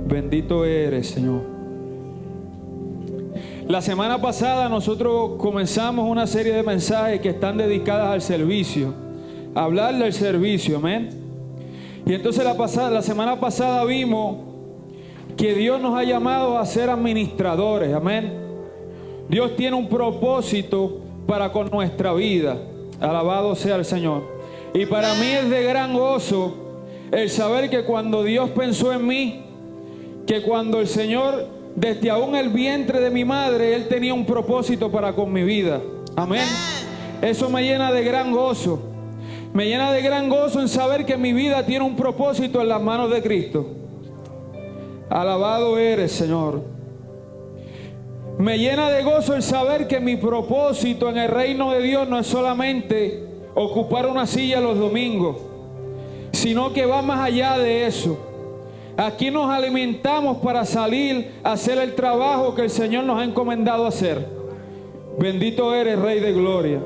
Bendito eres, Señor. La semana pasada nosotros comenzamos una serie de mensajes que están dedicadas al servicio, a hablar del servicio, amén. Y entonces la semana pasada vimos que Dios nos ha llamado a ser administradores, amén. Dios tiene un propósito para con nuestra vida. Alabado sea el Señor. Y para mí es de gran gozo el saber que cuando Dios pensó en mí, que cuando el Señor, desde aún el vientre de mi madre, Él tenía un propósito para con mi vida. Amén. Eso me llena de gran gozo. Me llena de gran gozo en saber que mi vida tiene un propósito en las manos de Cristo. Alabado eres, Señor. Me llena de gozo el saber que mi propósito en el reino de Dios no es solamente ocupar una silla los domingos, sino que va más allá de eso. Aquí nos alimentamos para salir a hacer el trabajo que el Señor nos ha encomendado hacer. Bendito eres, Rey de Gloria.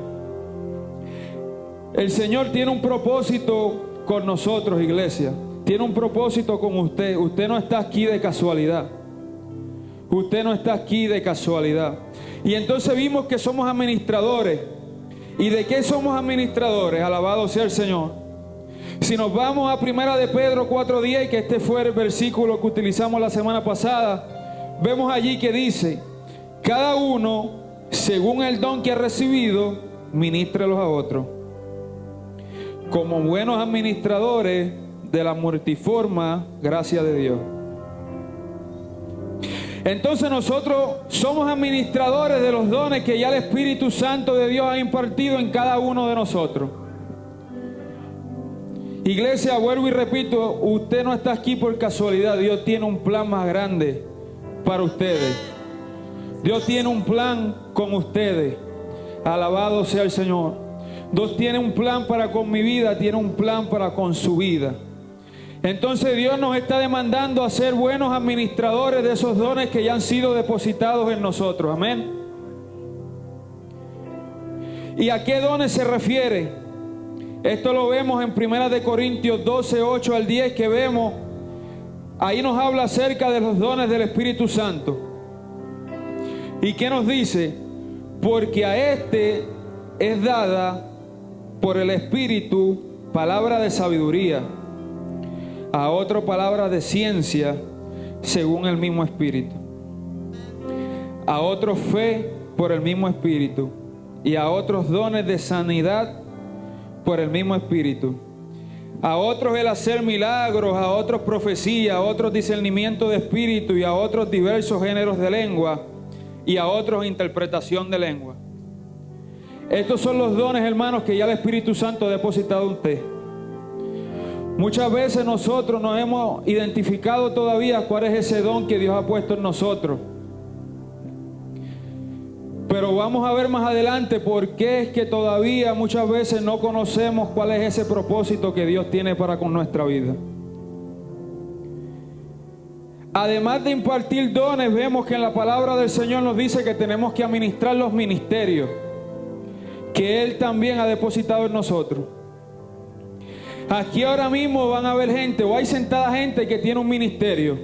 El Señor tiene un propósito con nosotros, iglesia. Tiene un propósito con usted. Usted no está aquí de casualidad. Usted no está aquí de casualidad. Y entonces vimos que somos administradores. ¿Y de qué somos administradores? Alabado sea el Señor. Si nos vamos a Primera de Pedro 4:10, que este fue el versículo que utilizamos la semana pasada, vemos allí que dice: cada uno, según el don que ha recibido, ministrelos a otros, como buenos administradores de la multiforme gracia de Dios. Entonces nosotros somos administradores de los dones que ya el Espíritu Santo de Dios ha impartido en cada uno de nosotros. Iglesia, vuelvo y repito, usted no está aquí por casualidad. Dios tiene un plan más grande para ustedes. Dios tiene un plan con ustedes. Alabado sea el Señor. Dios tiene un plan para con mi vida, tiene un plan para con su vida. Entonces Dios nos está demandando a ser buenos administradores de esos dones que ya han sido depositados en nosotros. Amén. ¿Y a qué dones se refiere? Esto lo vemos en 1 de Corintios 12, 8 al 10, que vemos, ahí nos habla acerca de los dones del Espíritu Santo. ¿Y qué nos dice? Porque a este es dada por el Espíritu palabra de sabiduría, a otro palabra de ciencia según el mismo Espíritu, a otro fe por el mismo Espíritu, y a otros dones de sanidad por el mismo Espíritu, a otros el hacer milagros, a otros profecía, a otros discernimiento de espíritu, y a otros diversos géneros de lengua, y a otros interpretación de lengua. Estos son los dones, hermanos, que ya el Espíritu Santo ha depositado en usted. Muchas veces nosotros no hemos identificado todavía cuál es ese don que Dios ha puesto en nosotros. Pero vamos a ver más adelante por qué es que todavía muchas veces no conocemos cuál es ese propósito que Dios tiene para con nuestra vida. Además de impartir dones, vemos que en la palabra del Señor nos dice que tenemos que administrar los ministerios que Él también ha depositado en nosotros. Aquí ahora mismo van a haber gente, o hay sentada gente que tiene un ministerio.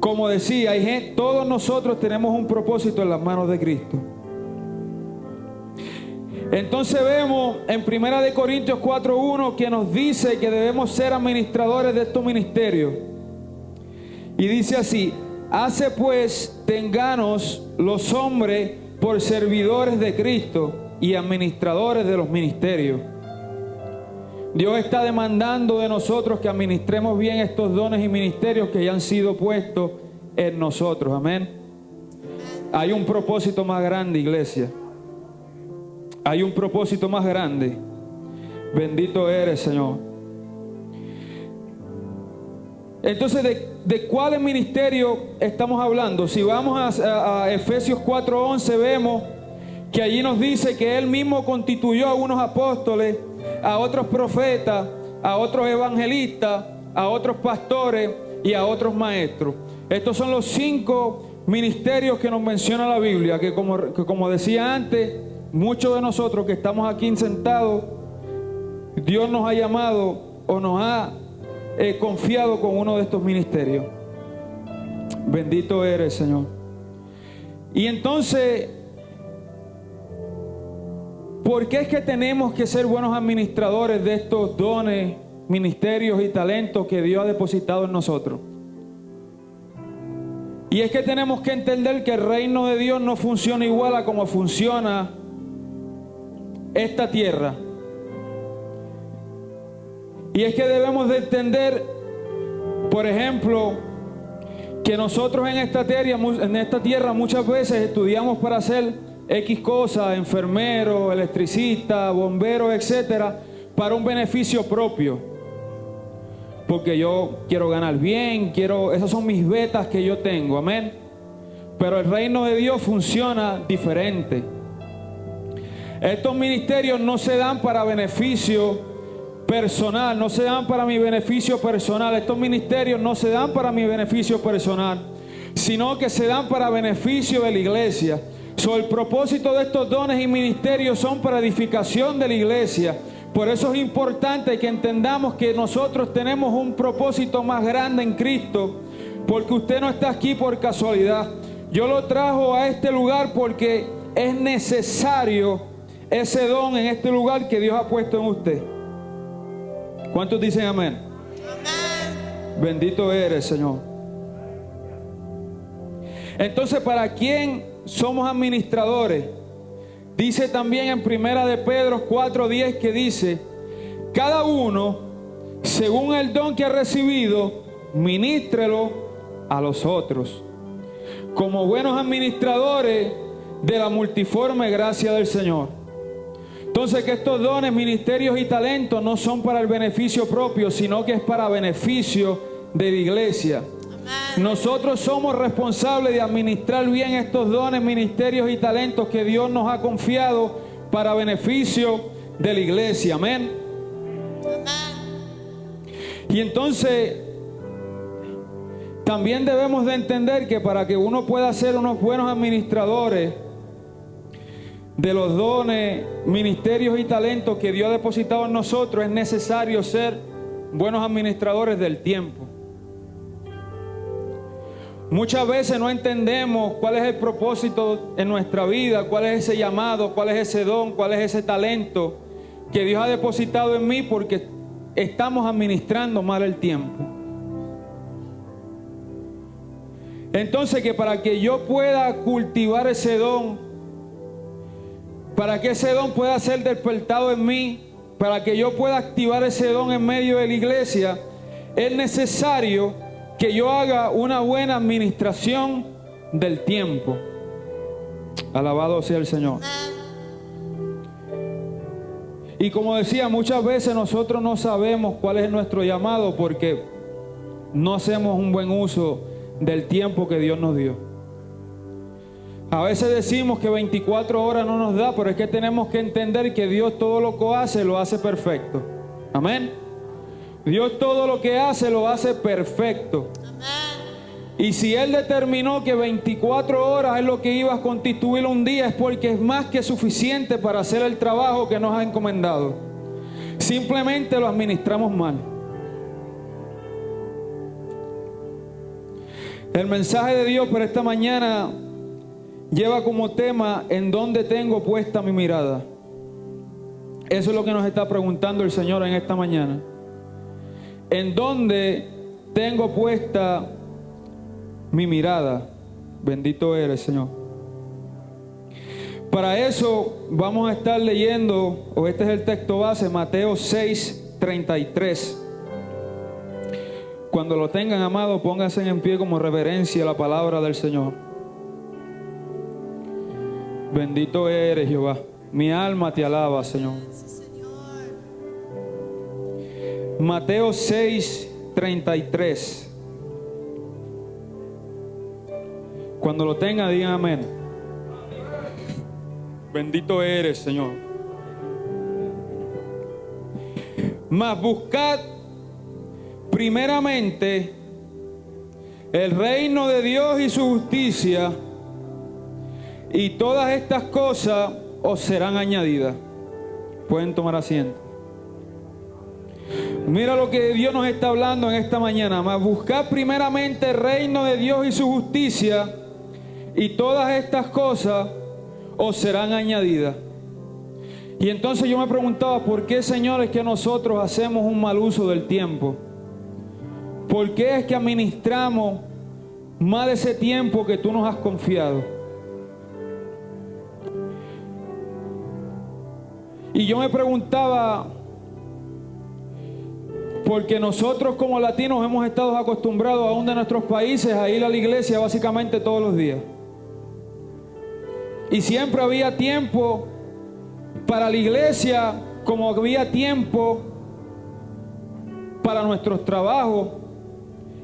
Como decía, hay gente, todos nosotros tenemos un propósito en las manos de Cristo. Entonces vemos en 1 de Corintios 4:1 que nos dice que debemos ser administradores de estos ministerios. Y dice así: hace pues tenganos los hombres por servidores de Cristo y administradores de los ministerios. Dios está demandando de nosotros que administremos bien estos dones y ministerios que ya han sido puestos en nosotros. Amén. Hay un propósito más grande, iglesia. Hay un propósito más grande. Bendito eres, Señor. Entonces, ¿de cuál ministerio estamos hablando? Si vamos a Efesios 4:11, vemos que allí nos dice que Él mismo constituyó a unos apóstoles, a otros profetas, a otros evangelistas, a otros pastores y a otros maestros. Estos son los 5 ministerios que nos menciona la Biblia, que como decía antes, muchos de nosotros que estamos aquí sentados, Dios nos ha llamado o nos ha confiado con uno de estos ministerios. Bendito eres, Señor. Y entonces, ¿por qué es que tenemos que ser buenos administradores de estos dones, ministerios y talentos que Dios ha depositado en nosotros? Y es que tenemos que entender que el reino de Dios no funciona igual a como funciona esta tierra. Y es que debemos de entender, por ejemplo, que nosotros en esta tierra muchas veces estudiamos para ser X cosas, enfermero, electricista, bombero, etcétera, para un beneficio propio. Porque yo quiero ganar bien, esas son mis betas que yo tengo, amén. Pero el reino de Dios funciona diferente. Estos ministerios no se dan para beneficio personal, no se dan para mi beneficio personal. Estos ministerios no se dan para mi beneficio personal, sino que se dan para beneficio de la iglesia. El propósito de estos dones y ministerios son para edificación de la iglesia. Por eso es importante que entendamos que nosotros tenemos un propósito más grande en Cristo, porque usted no está aquí por casualidad. Yo lo trajo a este lugar porque es necesario ese don en este lugar que Dios ha puesto en usted. ¿Cuántos dicen amén? Amén. Bendito eres, Señor. Entonces, ¿para quién somos administradores? Dice también en Primera de Pedro 4:10 que dice: cada uno, según el don que ha recibido, ministrelo a los otros, como buenos administradores de la multiforme gracia del Señor. Entonces, que estos dones, ministerios y talentos no son para el beneficio propio, sino que es para beneficio de la iglesia. Amén. Nosotros somos responsables de administrar bien estos dones, ministerios y talentos que Dios nos ha confiado para beneficio de la iglesia. Amén. Amén. Y entonces, también debemos de entender que para que uno pueda ser unos buenos administradores de los dones, ministerios y talentos que Dios ha depositado en nosotros, es necesario ser buenos administradores del tiempo. Muchas veces no entendemos cuál es el propósito en nuestra vida, cuál es ese llamado, cuál es ese don, cuál es ese talento que Dios ha depositado en mí, porque estamos administrando mal el tiempo. Entonces, que para que yo pueda cultivar ese don, para que ese don pueda ser despertado en mí, para que yo pueda activar ese don en medio de la iglesia, es necesario que yo haga una buena administración del tiempo. Alabado sea el Señor. Y como decía, muchas veces nosotros no sabemos cuál es nuestro llamado porque no hacemos un buen uso del tiempo que Dios nos dio. A veces decimos que 24 horas no nos da, pero es que tenemos que entender que Dios todo lo que hace, lo hace perfecto. Amén. Dios todo lo que hace, lo hace perfecto. Amén. Y si Él determinó que 24 horas es lo que iba a constituir un día, es porque es más que suficiente para hacer el trabajo que nos ha encomendado. Simplemente lo administramos mal. El mensaje de Dios para esta mañana lleva como tema: ¿en dónde tengo puesta mi mirada? Eso es lo que nos está preguntando el Señor en esta mañana. ¿En dónde tengo puesta mi mirada? Bendito eres, Señor. Para eso vamos a estar leyendo, o este es el texto base, Mateo 6:33. Cuando lo tengan, amados, pónganse en pie como reverencia a la palabra del Señor. Bendito eres, Jehová. Mi alma te alaba, Señor. Mateo 6:33. Cuando lo tenga, digan amén. Bendito eres, Señor. Mas buscad primeramente el reino de Dios y su justicia, y todas estas cosas os serán añadidas. Pueden tomar asiento. Mira lo que Dios nos está hablando en esta mañana. Mas buscad primeramente el reino de Dios y su justicia, y todas estas cosas os serán añadidas. Y entonces yo me preguntaba, ¿por qué, Señor, es que nosotros hacemos un mal uso del tiempo? ¿Por qué es que administramos más de ese tiempo que tú nos has confiado? Y yo me preguntaba, porque nosotros como latinos hemos estado acostumbrados aún de nuestros países a ir a la iglesia básicamente todos los días. Y siempre había tiempo para la iglesia, como había tiempo para nuestros trabajos.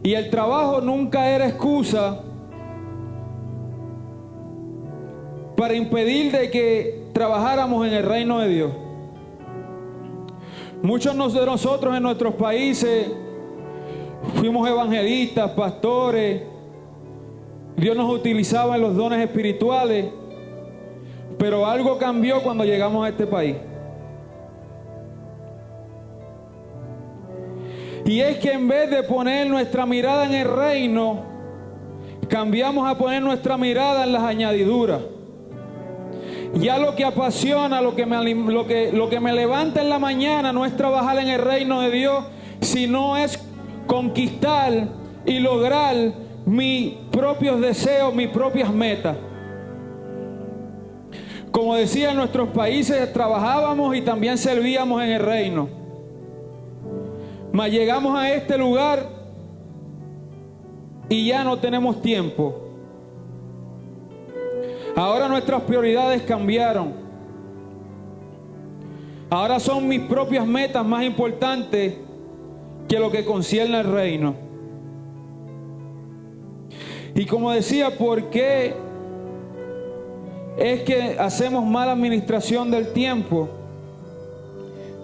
Y el trabajo nunca era excusa para impedir de que trabajáramos en el reino de Dios. Muchos de nosotros en nuestros países fuimos evangelistas, pastores. Dios nos utilizaba en los dones espirituales. Pero algo cambió cuando llegamos a este país. Y es que en vez de poner nuestra mirada en el reino, cambiamos a poner nuestra mirada en las añadiduras. Ya lo que apasiona, lo que me levanta en la mañana no es trabajar en el reino de Dios, sino es conquistar y lograr mis propios deseos, mis propias metas. Como decía, en nuestros países trabajábamos y también servíamos en el reino. Mas llegamos a este lugar y ya no tenemos tiempo. Ahora nuestras prioridades cambiaron. Ahora son mis propias metas más importantes que lo que concierne al reino. Y como decía, ¿por qué es que hacemos mala administración del tiempo?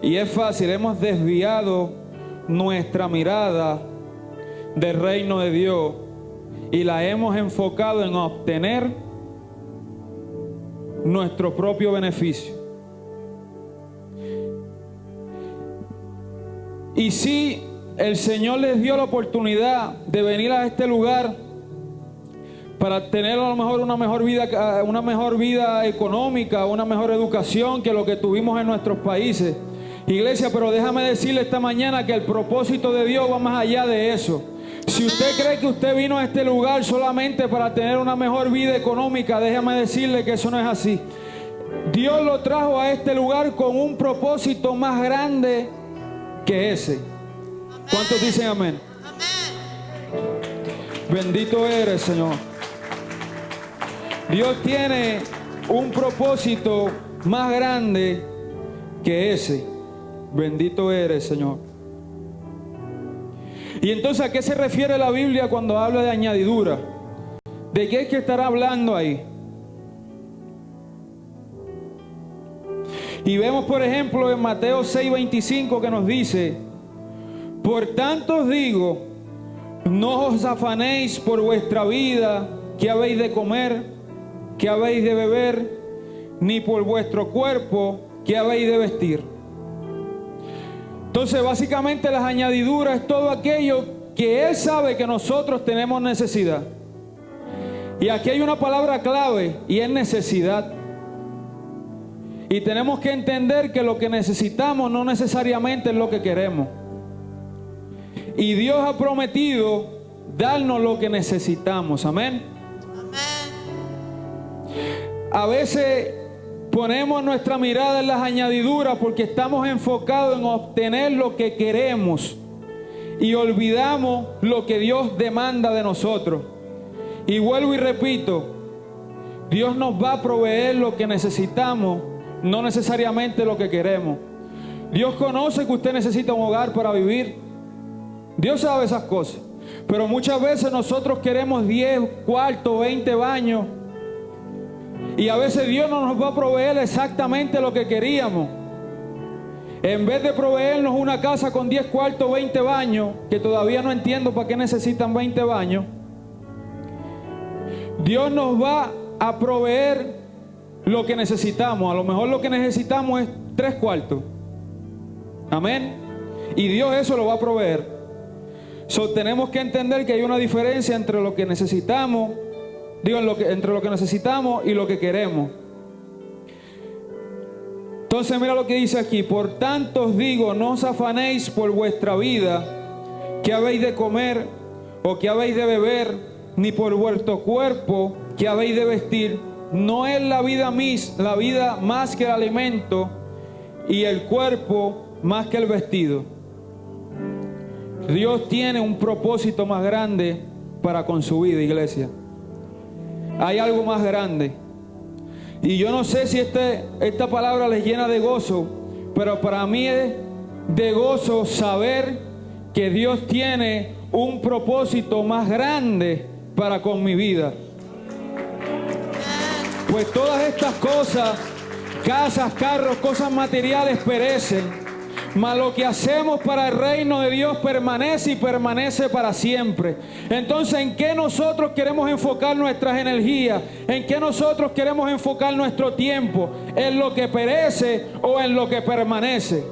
Y es fácil, hemos desviado nuestra mirada del reino de Dios y la hemos enfocado en obtener nuestro propio beneficio. Y si el Señor les dio la oportunidad de venir a este lugar para tener a lo mejor una mejor vida económica, una mejor educación que lo que tuvimos en nuestros países, iglesia, pero déjame decirle esta mañana que el propósito de Dios va más allá de eso. Si usted cree que usted vino a este lugar solamente para tener una mejor vida económica, déjame decirle que eso no es así. Dios lo trajo a este lugar con un propósito más grande que ese. ¿Cuántos dicen amén? Bendito eres, Señor. Dios tiene un propósito más grande que ese. Bendito eres, Señor. Y entonces, ¿a qué se refiere la Biblia cuando habla de añadidura? ¿De qué es que estará hablando ahí? Y vemos, por ejemplo, en Mateo 6:25 que nos dice: por tanto os digo, no os afanéis por vuestra vida, qué habéis de comer, qué habéis de beber, ni por vuestro cuerpo, qué habéis de vestir. Entonces, básicamente las añadiduras es todo aquello que Él sabe que nosotros tenemos necesidad. Y aquí hay una palabra clave y es necesidad. Y tenemos que entender que lo que necesitamos no necesariamente es lo que queremos. Y Dios ha prometido darnos lo que necesitamos. Amén. A veces ponemos nuestra mirada en las añadiduras porque estamos enfocados en obtener lo que queremos y olvidamos lo que Dios demanda de nosotros. Y vuelvo y repito, Dios nos va a proveer lo que necesitamos, no necesariamente lo que queremos. Dios conoce que usted necesita un hogar para vivir. Dios sabe esas cosas. Pero muchas veces nosotros queremos 10 cuartos, 20 baños. Y a veces Dios no nos va a proveer exactamente lo que queríamos. En vez de proveernos una casa con 10 cuartos, 20 baños, que todavía no entiendo para qué necesitan 20 baños, Dios nos va a proveer lo que necesitamos. A lo mejor lo que necesitamos es 3 cuartos. Amén. Y Dios eso lo va a proveer. Tenemos que entender que hay una diferencia entre lo que necesitamos, entre lo que necesitamos y lo que queremos. Entonces mira lo que dice aquí: por tanto os digo, no os afanéis por vuestra vida, qué habéis de comer o qué habéis de beber, ni por vuestro cuerpo, qué habéis de vestir. No es la vida más que el alimento, y el cuerpo más que el vestido. Dios tiene un propósito más grande para con su vida, iglesia. Hay algo más grande. Y yo no sé si esta palabra les llena de gozo, pero para mí es de gozo saber que Dios tiene un propósito más grande para con mi vida. Pues todas estas cosas, casas, carros, cosas materiales perecen, mas lo que hacemos para el reino de Dios permanece y permanece para siempre. Entonces, ¿en qué nosotros queremos enfocar nuestras energías? ¿En qué nosotros queremos enfocar nuestro tiempo? ¿En lo que perece o en lo que permanece?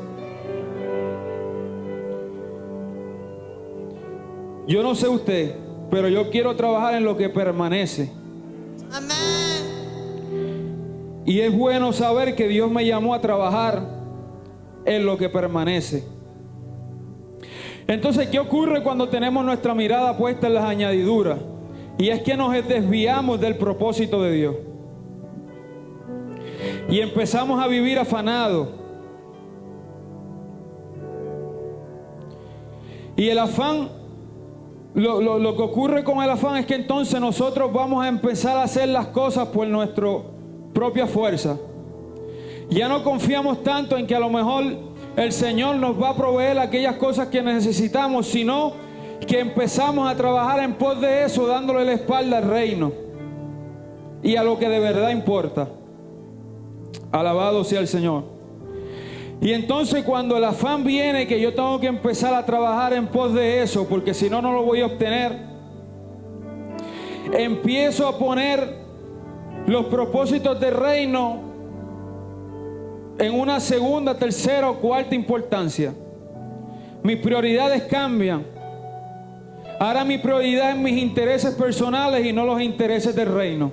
Yo no sé usted, pero yo quiero trabajar en lo que permanece. Amén. Y es bueno saber que Dios me llamó a trabajar en lo que permanece. Entonces, ¿qué ocurre cuando tenemos nuestra mirada puesta en las añadiduras? Y es que nos desviamos del propósito de Dios y empezamos a vivir afanados. Y el afán, lo que ocurre con el afán es que entonces nosotros vamos a empezar a hacer las cosas por nuestra propia fuerza. Ya no confiamos tanto en que a lo mejor el Señor nos va a proveer aquellas cosas que necesitamos, sino que empezamos a trabajar en pos de eso, dándole la espalda al reino y a lo que de verdad importa. Alabado sea el Señor. Y entonces cuando el afán viene, que yo tengo que empezar a trabajar en pos de eso, porque si no, no lo voy a obtener, empiezo a poner los propósitos del reino en una segunda, tercera o cuarta importancia. Mis prioridades cambian. Ahora mi prioridad es mis intereses personales y no los intereses del reino.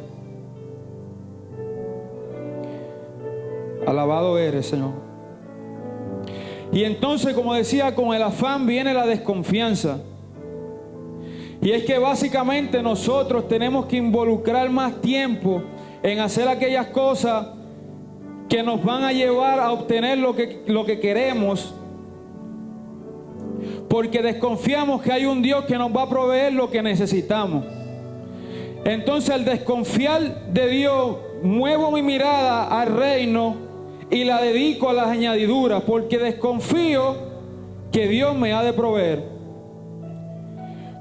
Alabado eres, Señor. Y entonces, como decía, con el afán viene la desconfianza. Y es que básicamente nosotros tenemos que involucrar más tiempo en hacer aquellas cosas que nos van a llevar a obtener lo que queremos, porque desconfiamos que hay un Dios que nos va a proveer lo que necesitamos. Entonces, al desconfiar de Dios, muevo mi mirada al reino y la dedico a las añadiduras, porque desconfío que Dios me ha de proveer.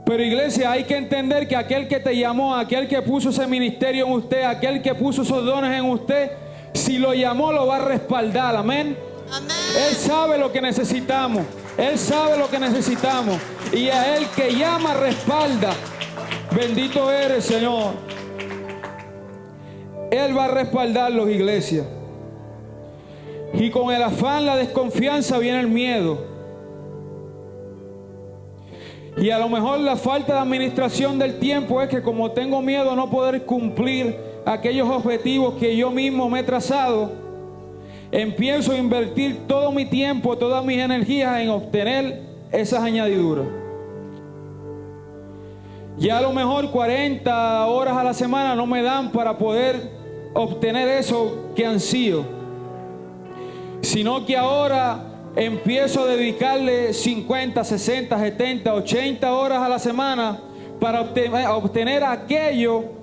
Pero iglesia, hay que entender que aquel que te llamó, aquel que puso ese ministerio en usted, aquel que puso esos dones en usted, si lo llamó, lo va a respaldar. Amén. Amén. Él sabe lo que necesitamos. Él sabe lo que necesitamos. Y a Él que llama, respalda. Bendito eres, Señor. Él va a respaldarlos, iglesia. Y con el afán, la desconfianza, viene el miedo. Y a lo mejor la falta de administración del tiempo es que, como tengo miedo a no poder cumplir aquellos objetivos que yo mismo me he trazado, empiezo a invertir todo mi tiempo, todas mis energías en obtener esas añadiduras. Ya a lo mejor 40 horas a la semana no me dan para poder obtener eso que ansío, sino que ahora empiezo a dedicarle 50, 60, 70, 80 horas a la semana para obtener aquello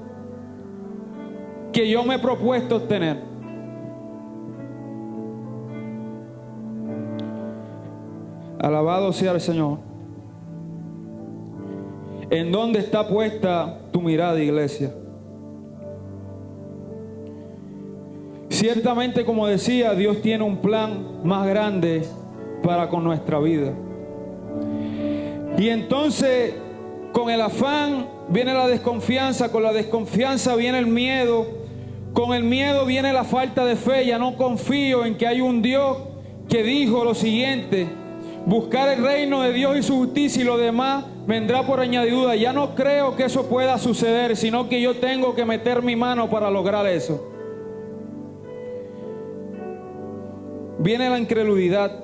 que yo me he propuesto obtener. Alabado sea el Señor. ¿En dónde está puesta tu mirada, iglesia? Ciertamente, como decía, Dios tiene un plan más grande para con nuestra vida. Y entonces, con el afán viene la desconfianza, con la desconfianza viene el miedo, con el miedo viene la falta de fe. Ya no confío en que hay un Dios que dijo lo siguiente: buscar el reino de Dios y su justicia, y lo demás vendrá por añadidura. Ya no creo que eso pueda suceder, sino que yo tengo que meter mi mano para lograr eso. Viene la incredulidad.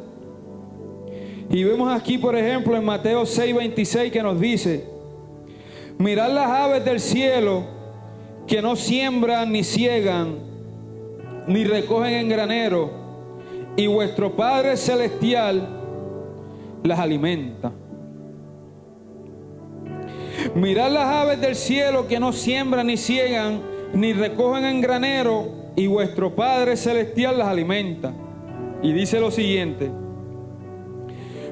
Y vemos aquí, por ejemplo, en Mateo 6:26, que nos dice: mirad las aves del cielo, que no siembran ni ciegan, ni recogen en granero, y vuestro Padre Celestial las alimenta. Mirad las aves del cielo, que no siembran ni ciegan, ni recogen en granero, y vuestro Padre Celestial las alimenta. Y dice lo siguiente: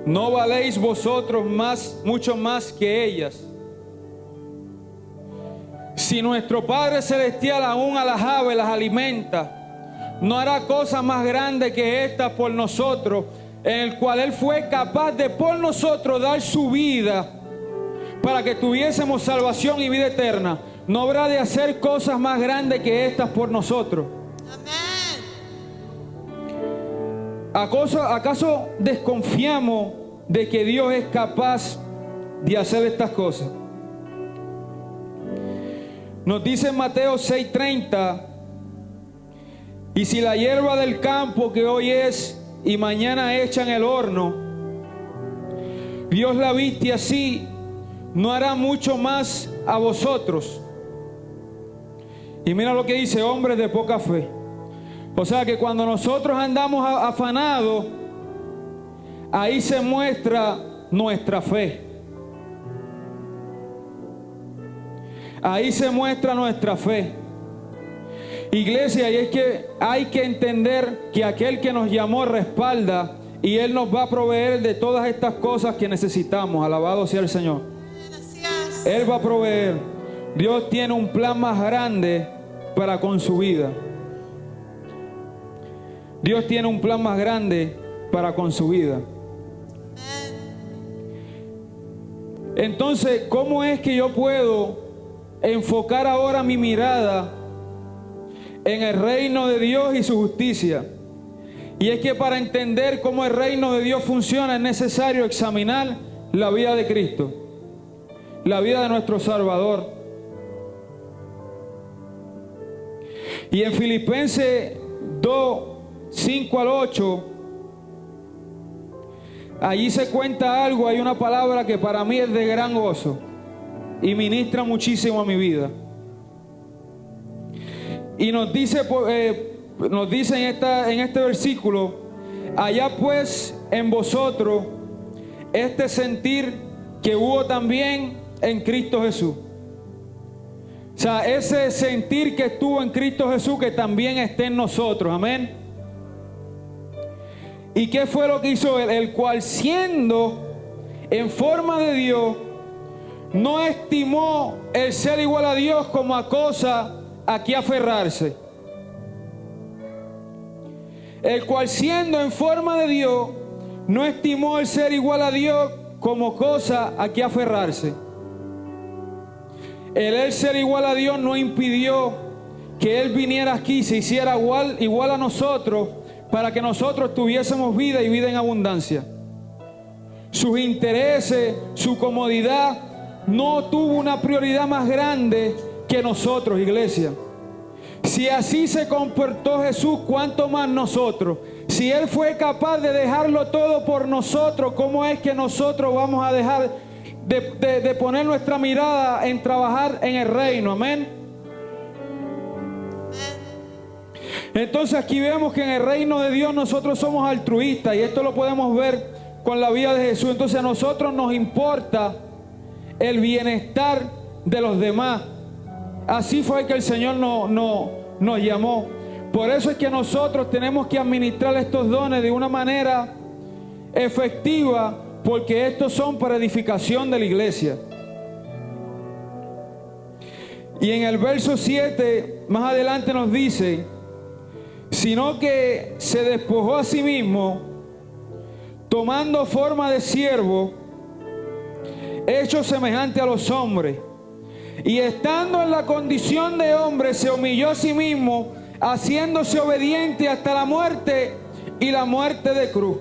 ¿no valéis vosotros mucho más que ellas? Si nuestro Padre Celestial aún a las aves las alimenta, ¿no hará cosa más grande que esta por nosotros, en el cual Él fue capaz de por nosotros dar su vida para que tuviésemos salvación y vida eterna? ¿No habrá de hacer cosas más grandes que estas por nosotros? ¿Acaso desconfiamos de que Dios es capaz de hacer estas cosas? Nos dice en Mateo 6:30: y si la hierba del campo, que hoy es y mañana echa en el horno, Dios la viste así, ¿no hará mucho más a vosotros? Y mira lo que dice: hombres de poca fe. O sea que cuando nosotros andamos afanados, ahí se muestra nuestra fe. Ahí se muestra nuestra fe. Iglesia, y es que hay que entender que aquel que nos llamó respalda, y Él nos va a proveer de todas estas cosas que necesitamos. Alabado sea el Señor. Gracias. Él va a proveer. Dios tiene un plan más grande para con su vida. Dios tiene un plan más grande para con su vida. Entonces, ¿cómo es que yo puedo enfocar ahora mi mirada en el reino de Dios y su justicia? Y es que para entender cómo el reino de Dios funciona es necesario examinar la vida de Cristo, la vida de nuestro Salvador. Y en Filipenses 2:5-8, allí se cuenta algo. Hay una palabra que para mí es de gran gozo y ministra muchísimo a mi vida. Y nos dice en este versículo: allá pues en vosotros este sentir que hubo también en Cristo Jesús. O sea, ese sentir que estuvo en Cristo Jesús, que también esté en nosotros. Amén. ¿Y qué fue lo que hizo Él? El cual, siendo en forma de Dios, no estimó el ser igual a Dios como a cosa a que aferrarse. El cual, siendo en forma de Dios, no estimó el ser igual a Dios como cosa a que aferrarse. El ser igual a Dios no impidió que Él viniera aquí, se hiciera igual a nosotros, para que nosotros tuviésemos vida y vida en abundancia. Sus intereses, su comodidad, no tuvo una prioridad más grande que nosotros, iglesia. Si así se comportó Jesús, ¿cuánto más nosotros? Si Él fue capaz de dejarlo todo por nosotros, ¿cómo es que nosotros vamos a dejar de poner nuestra mirada en trabajar en el reino? Amén. Entonces aquí vemos que en el reino de Dios nosotros somos altruistas, y esto lo podemos ver con la vida de Jesús. Entonces a nosotros nos importa el bienestar de los demás. Así fue que el Señor nos llamó. Por eso es que nosotros tenemos que administrar estos dones de una manera efectiva, porque estos son para edificación de la iglesia. Y en el verso 7 más adelante nos dice: sino que se despojó a sí mismo, tomando forma de siervo, hecho semejante a los hombres, y estando en la condición de hombre, se humilló a sí mismo, haciéndose obediente hasta la muerte, y la muerte de cruz.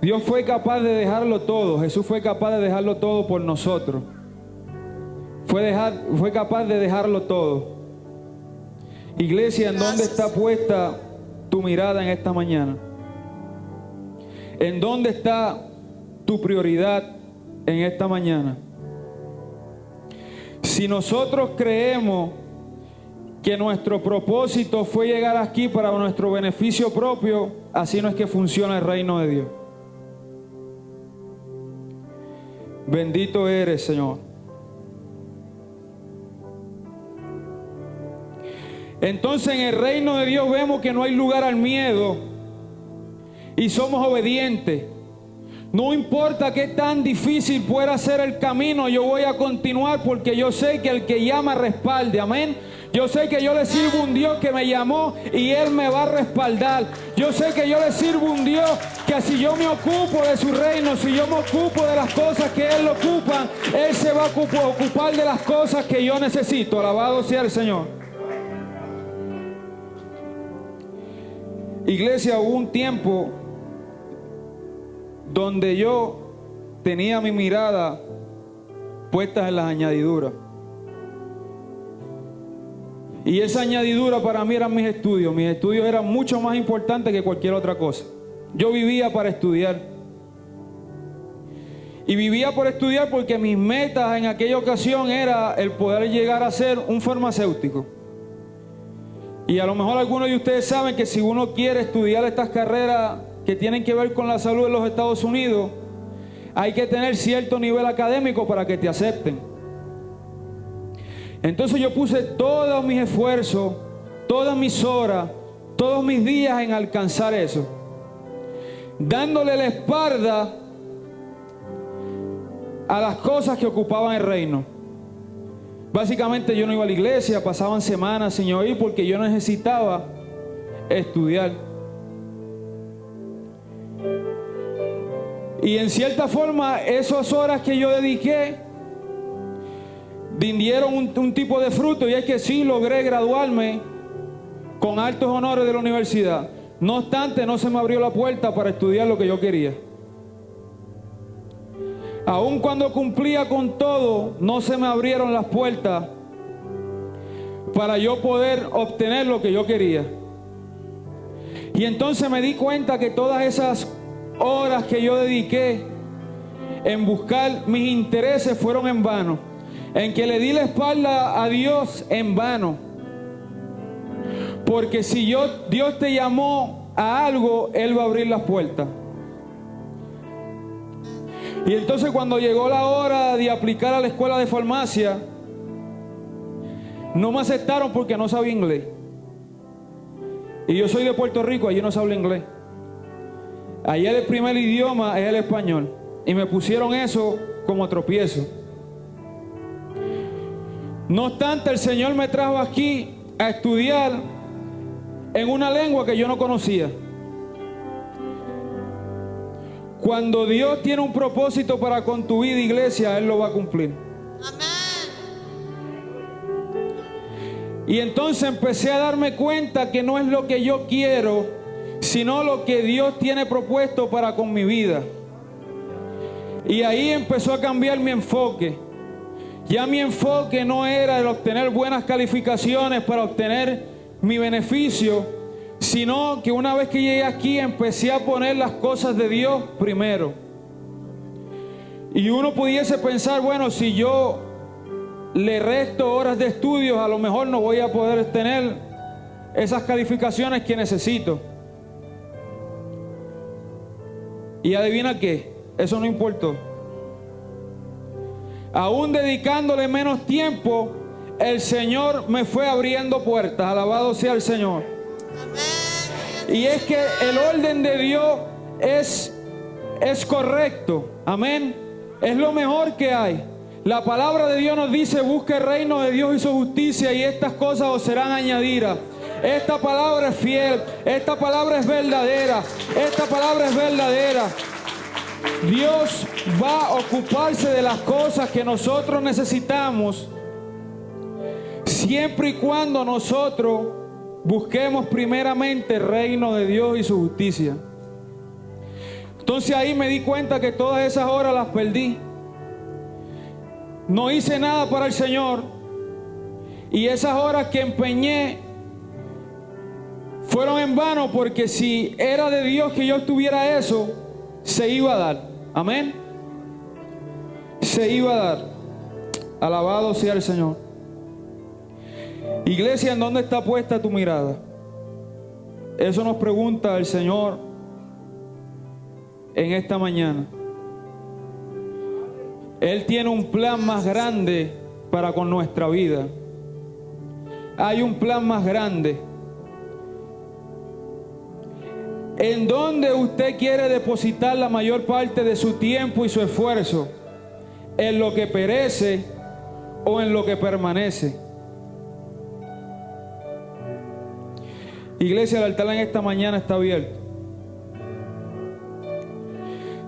Dios fue capaz de dejarlo todo. Jesús fue capaz de dejarlo todo por nosotros. Fue capaz de dejarlo todo. Iglesia, ¿en dónde está puesta tu mirada en esta mañana? ¿En dónde está tu prioridad en esta mañana? Si nosotros creemos que nuestro propósito fue llegar aquí para nuestro beneficio propio, así no es que funciona el reino de Dios. Bendito eres, Señor. Entonces en el reino de Dios vemos que no hay lugar al miedo y somos obedientes. No importa qué tan difícil pueda ser el camino, yo voy a continuar porque yo sé que el que llama respalde, amén. Yo sé que yo le sirvo a un Dios que me llamó y Él me va a respaldar. Yo sé que yo le sirvo a un Dios que si yo me ocupo de su reino, si yo me ocupo de las cosas que Él ocupa, Él se va a ocupar de las cosas que yo necesito. Alabado sea el Señor. Iglesia, hubo un tiempo donde yo tenía mi mirada puesta en las añadiduras. Y esa añadidura para mí eran mis estudios. Mis estudios eran mucho más importantes que cualquier otra cosa. Yo vivía para estudiar. Y vivía por estudiar porque mis metas en aquella ocasión era el poder llegar a ser un farmacéutico. Y a lo mejor algunos de ustedes saben que si uno quiere estudiar estas carreras que tienen que ver con la salud en los Estados Unidos, hay que tener cierto nivel académico para que te acepten. Entonces yo puse todos mis esfuerzos, todas mis horas, todos mis días en alcanzar eso, dándole la espalda a las cosas que ocupaban el reino. Básicamente yo no iba a la iglesia, pasaban semanas sin yo ir porque yo necesitaba estudiar. Y en cierta forma esas horas que yo dediqué dieron un tipo de fruto, y es que sí logré graduarme con altos honores de la universidad. No obstante, no se me abrió la puerta para estudiar lo que yo quería. Aun cuando cumplía con todo, no se me abrieron las puertas para yo poder obtener lo que yo quería. Y entonces me di cuenta que todas esas horas que yo dediqué en buscar mis intereses fueron en vano, en que le di la espalda a Dios en vano. Porque si Dios te llamó a algo, Él va a abrir las puertas. Y entonces cuando llegó la hora de aplicar a la escuela de farmacia, no me aceptaron porque no sabía inglés. Y yo soy de Puerto Rico, allí no se habla inglés. Allí el primer idioma es el español. Y me pusieron eso como tropiezo. No obstante, el Señor me trajo aquí a estudiar en una lengua que yo no conocía. Cuando Dios tiene un propósito para con tu vida, iglesia, Él lo va a cumplir. Amén. Y entonces empecé a darme cuenta que no es lo que yo quiero, sino lo que Dios tiene propuesto para con mi vida. Y ahí empezó a cambiar mi enfoque. Ya mi enfoque no era el obtener buenas calificaciones para obtener mi beneficio, sino que una vez que llegué aquí empecé a poner las cosas de Dios primero. Y uno pudiese pensar, bueno, si yo le resto horas de estudios, a lo mejor no voy a poder tener esas calificaciones que necesito. Y adivina qué, eso no importó. Aún dedicándole menos tiempo, el Señor me fue abriendo puertas. Alabado sea el Señor. Amén. Y es que el orden de Dios es correcto. Amén. Es lo mejor que hay. La palabra de Dios nos dice: busque el reino de Dios y su justicia, y estas cosas os serán añadidas. Esta palabra es fiel. Esta palabra es verdadera. Esta palabra es verdadera. Dios va a ocuparse de las cosas que nosotros necesitamos, siempre y cuando nosotros busquemos primeramente el reino de Dios y su justicia. Entonces ahí me di cuenta que todas esas horas las perdí. No hice nada para el Señor. Y esas horas que empeñé fueron en vano, porque si era de Dios que yo tuviera eso, se iba a dar. Amén. Se iba a dar. Alabado sea el Señor. Iglesia, ¿en dónde está puesta tu mirada? Eso nos pregunta el Señor en esta mañana. Él tiene un plan más grande para con nuestra vida. Hay un plan más grande. ¿En dónde usted quiere depositar la mayor parte de su tiempo y su esfuerzo? ¿En lo que perece o en lo que permanece? Iglesia, el altar en esta mañana está abierto.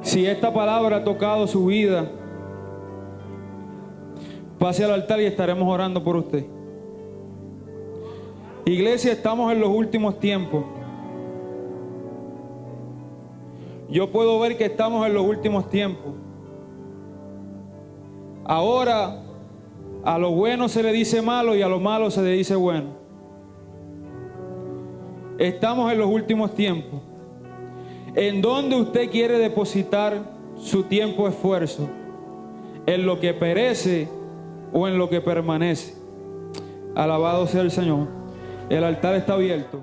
Si esta palabra ha tocado su vida, pase al altar y estaremos orando por usted. Iglesia, estamos en los últimos tiempos. Yo puedo ver que estamos en los últimos tiempos. Ahora a lo bueno se le dice malo y a lo malo se le dice bueno. Estamos en los últimos tiempos. ¿En dónde usted quiere depositar su tiempo y esfuerzo? ¿En lo que perece o en lo que permanece? Alabado sea el Señor. El altar está abierto.